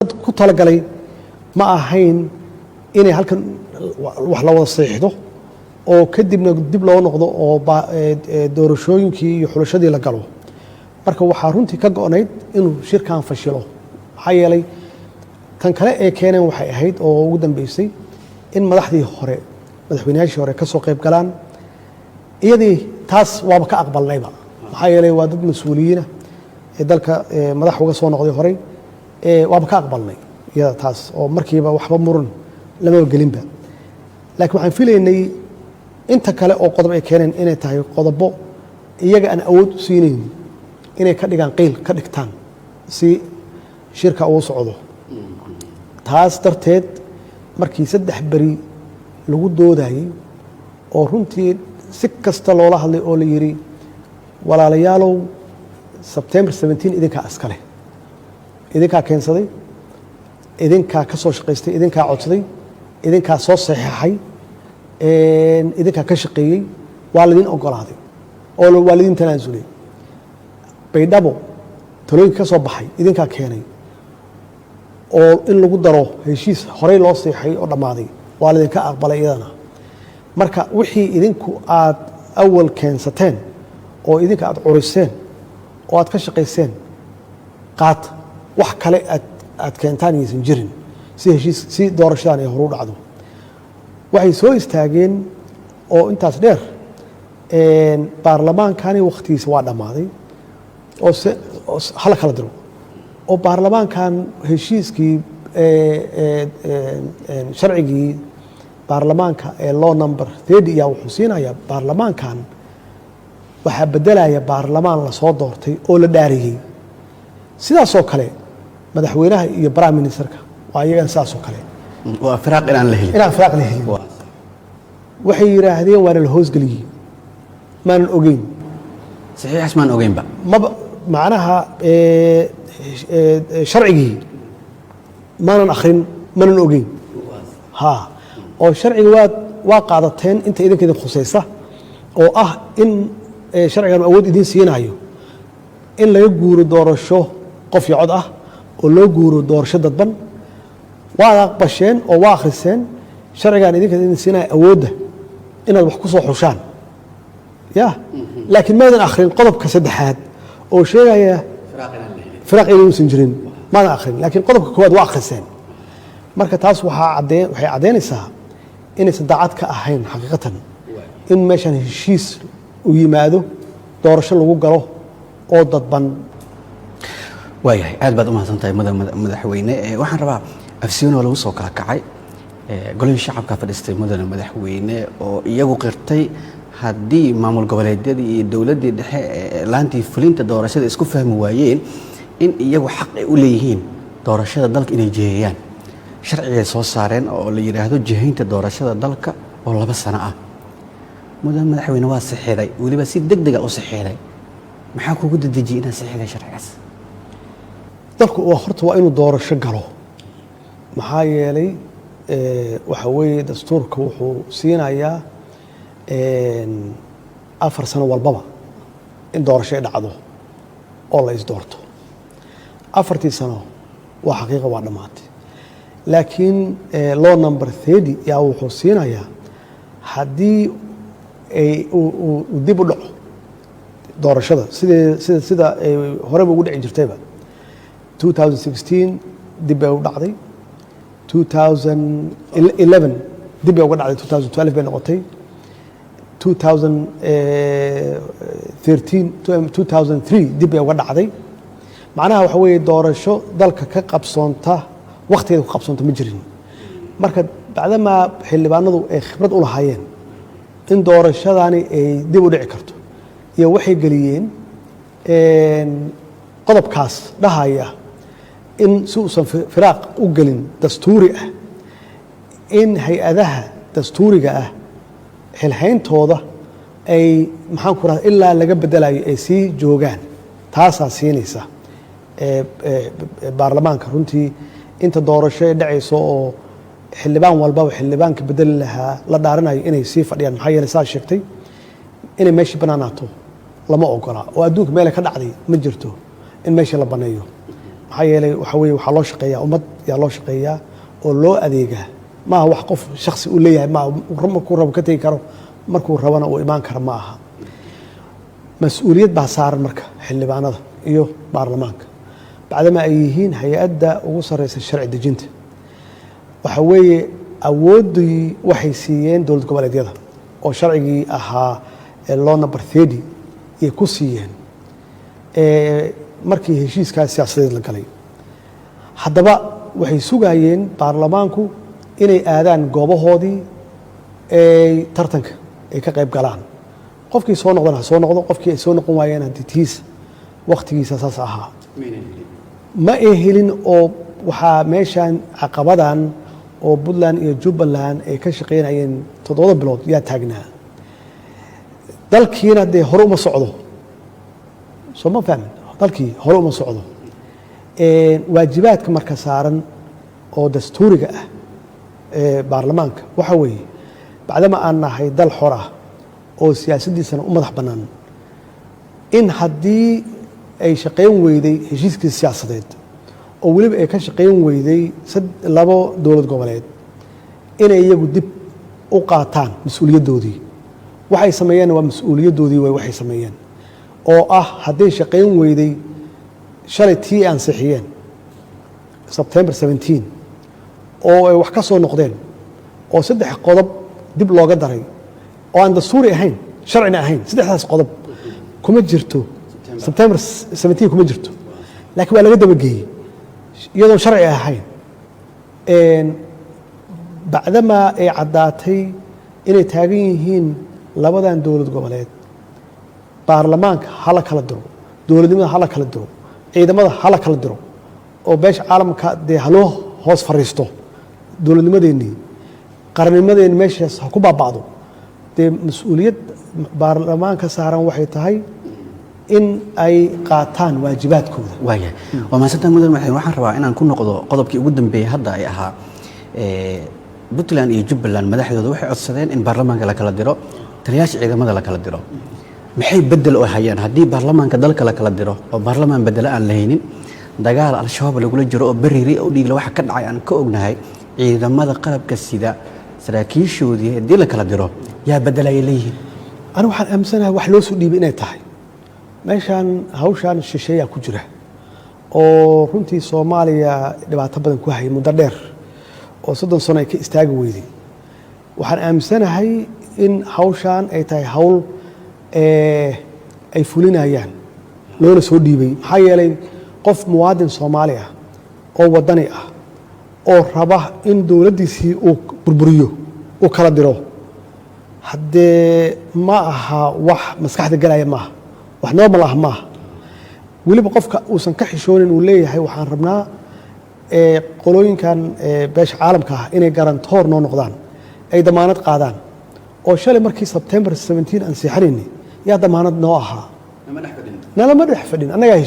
ku talagalay ma ahayn inay halkan wax la wada saxiixdo oo kadibna dib loo noqdo oo doorashooyinkii iyo xulashadii la galo marka waxaa runtii ka go'nayd inuu shirkan fashilo maxaa yeelay tan kale ee keeneen waxay ahayd oo ugu dambeysay in madaxdii hore madaxweynayaashii hore ka soo qayb galaan iyadii taas waaba ka aqbalnayba maxaa yeelay waa dad mas-uuliyiina ee dalka madax uga soo noqday horey waaba ka aqbalnay iyada taas oo markiiba waxba muran lama gelinba laakiin waxaan filaynay inta kale oo qodob ay keeneen inay tahay qodobo iyaga aan awood u siinayn inay ka dhigaan qiil ka dhigtaan si shirka uu socdo taas darteed markii 3 beri lagu doodayay oo runtii si kasta loola hadlay oo la yiri walaalayaalow September 17 idinka askale idinka keensaday idinka ka soo shaqeystay idinka codsaday idinka soo saxiixay idinka ka shaqeeyay waalidin ogolaaday oo waalidin tanaasulay baydhabo talooyinka ka soo baxay idinka keenay oo in lagu daro heshiis horey loo saxiixay oo dhamaaday waalidin ka aqbalay iyadana marka wixii idinku aad awal keensateen oo idinka aad curiseen oo aad ka shaqeyseen qaad wax kale aad keentaan aysan jirin si heshiis si doorashadan ay horu dhacdo waxay soo istaageen oo intaas dheer baarlamaankani waqtigiisa waa dhammaaday oo hala kala diro oo baarlamaankan heshiiskii sharcigii baarlamaanka ee law number 30 ayaa wuxuu siinayaa baarlamaankan waxaa bedelaya baarlamaan la soo doortay oo la dhaariyey sidaasoo kale madaxweynaha iyo prime ministerka waa iyagan sidaasoo kale waa firaaq inaan la helin waxay yiraahdeen waana la hoosgeliyey maanan ogeyn saxiixaas maan ogeynba maba macnaha sharcigii maanan akhrin maanan ogeyn ha oo sharciga waa qaadateen inta idin khusaysa oo ah in sharcigan awood idin siinayo in laga guuro doorasho qof iyo cod ah oo loo guuro doorasho dadban waa aqbasheen oo waa akhriseen sharcigan idin siinayo awoodda inaad wax ku soo xushaan ya laakiin maadan akhrin qodobka saddexaad oo sheegaya firaaq inuusan jirin maadan akhrin laakiin qodobka koowaad waa akhriseen marka taas waxay caddeynaysaa inaysan daacad ka ahayn xaqiiqatan in meeshan heshiis u yimaado doorasho lagu galo oo dadban waayahay aad baad u mahadsantahay madaxweyne waxaan rabaa afsiyoonoo lagu soo kala kacay golihii shacabka fadhiistay mudane madaxweyne oo iyagu qirtay haddii maamul goboleedyadii iyo dowladdii dhexe laantii fulinta doorashada isku fahmi waayeen in iyagu xaq ay u leeyihiin doorashada dalka inay jiheeyaan sharcigay soo saareen oo la yidhaahdo jihaynta doorashada dalka oo 2 sano ah mudane madaxweyne waa saxiixday weliba si degdega u saxiixday maxaa kugu dadejiyay inaad saxiixday sharcigaas dalku horta waa inuu doorasho galo maxaa yeelay waxa weeye dastuurka wuxuu siinayaa 4 sano walbaba in doorasho ay dhacdo oo la isdoorto 4tii sano waa xaqiiqa waa dhammaatay laakiin law number 30 yaa wuxuu siinayaa haddii uu dib u dhaco doorashada sida horeba ugu dhici jirtayba 2016 dib bay u dhacday 2011 dib bay uga dhacday 2012 bay noqotay 2003 dib bay uga dhacday macnaha waxa weeye doorasho dalka ka qabsoonta waqtigeeda ku qabsoonta ma jirin marka bacdamaa xildhibaanadu ay khibrad u lahaayeen in doorashadani ay dib u dhici karto iyo waxay geliyeen qodobkaas dhahaya in si uusan firaaq u gelin dastuuri ah in hay-adaha dastuuriga ah xilhayntooda ay maxaan ku rahda ilaa laga bedelayo ay sii joogaan taasaa siinaysa baarlamaanka runtii inta doorasho ay dhacayso oo xildhibaan walbaba xildhibaanka bedeli lahaa la dhaarinayo inay sii fadhiyaan maxaa yeelay saa sheegtay inay meeshii bannaanaato lama ogola oo adduunka meelay ka dhacday ma jirto in meeshii la banneeyo maxaa yeelay waxa weeye waxaa loo shaqeeyaa ummad yaa loo shaqeeyaa oo loo adeegaa maaha wax qof shaksi uu leeyahay maaha markuu rabo ka tegi karo markuu rabana uu imaan karo ma aha mas-uuliyad baa saaran marka xildhibaanada iyo baarlamaanka bacdama ay yihiin hay-adda ugu sarreysa sharci dejinta waxa weeye awooddii waxay siiyeen dowlad goboleedyada oo sharcigii ahaa law number 30 iyay ku siiyeen markii heshiiskaas siyaasadeed la galay haddaba waxay sugayeen baarlamaanku inay aadaan goobahoodii tartanka ay ka qayb galaan qofkii soo noqdana ha soo noqdo qofkii ay soo noqon waayeen haddii tiis wakhtigiisa saas ahaa ma ay helin oo waxaa meeshan caqabadan oo puntland iyo jubbaland ay ka shaqaynayeen 7 bilood yaa taagnaa dalkiina dee hore uma socdo soo ma fahmin dalkii hore uma socdo waajibaadka marka saaran oo dastuuriga ah baarlamaanka waxa weeye bacdama aan nahay dal xor ah oo siyaasaddiisana u madax bannaan in haddii ay shaqayn weyday heshiiskii siyaasadeed oo weliba ay ka shaqayn weyday 2 dowlad goboleed inay iyagu dib u qaataan mas-uuliyaddoodii waxay sameeyeen waa mas-uuliyaddoodii way waxay sameeyeen oo ah hadday shaqayn weyday shalay tii ansixiyeen September 17 oo ay wax ka soo noqdeen oo 3 qodob dib looga daray oo aan dastuuri ahayn sharcina ahayn 3daas qodob kuma jirto September 17 kuma jirto laakiin waa laga dabageeyey iyadoo sharci ahayn bacdama ay caddaatay inay taagan yihiin labadan dowlad goboleed baarlamaanka hala kala diro dowladnimada hala kala diro ciidamada hala kala diro oo beesha caalamka dee haloo hoos fariisto dowladnimadeennii qarannimadeenni meeshaas ha ku baaba'do dee mas-uuliyad baarlamaanka saaran waxay tahay in ay qaataan waajibaadkooda waayahay waa mahadsantahay mudan madaxweyne waxaan rabaa inaan ku noqdo qodobkii ugu dambeeyey hadda ay ahaa puntland iyo jubbaland madaxdooda waxay codsadeen in baarlamaanka la kala diro taliyaasha ciidamada la kala diro maxay bedel oo hayaan haddii baarlamaanka dalka la kala diro oo baarlamaan bedela aan lahaynin dagaal al-shabaab lagula jiro oo beriiri oo dhiigla waxa ka dhacay aan ka ognahay ciidamada qalabka sida saraakiishoodii haddii la kala diro yaa bedelaya leeyihiin anigu waxaan aaminsanahay wax loo soo dhiibay inay tahay meeshaan hawshaan shisheeyaa ku jira oo runtii soomaaliya dhibaato badan ku hayay muddo dheer oo 30 sano ay ka istaagi weyday waxaan aaminsanahay in hawshaan ay tahay hawl ay fulinayaan loona soo dhiibay maxaa yeelay qof muwaadin soomaali ah oo waddani ah oo raba in dowladdiisii uu burburiyo uu kala diro haddee ma aha wax maskaxda galaya maaha wax normal ah maaha weliba qofka uusan ka xishoonin uu leeyahay waxaan rabnaa qolooyinkan beesha caalamka ah inay garantoor noo noqdaan ay damaanad qaadaan oo shalay markii September 17 aan seexanaynay yaa damaanad noo ahaa nalama dhex fadhin annagaa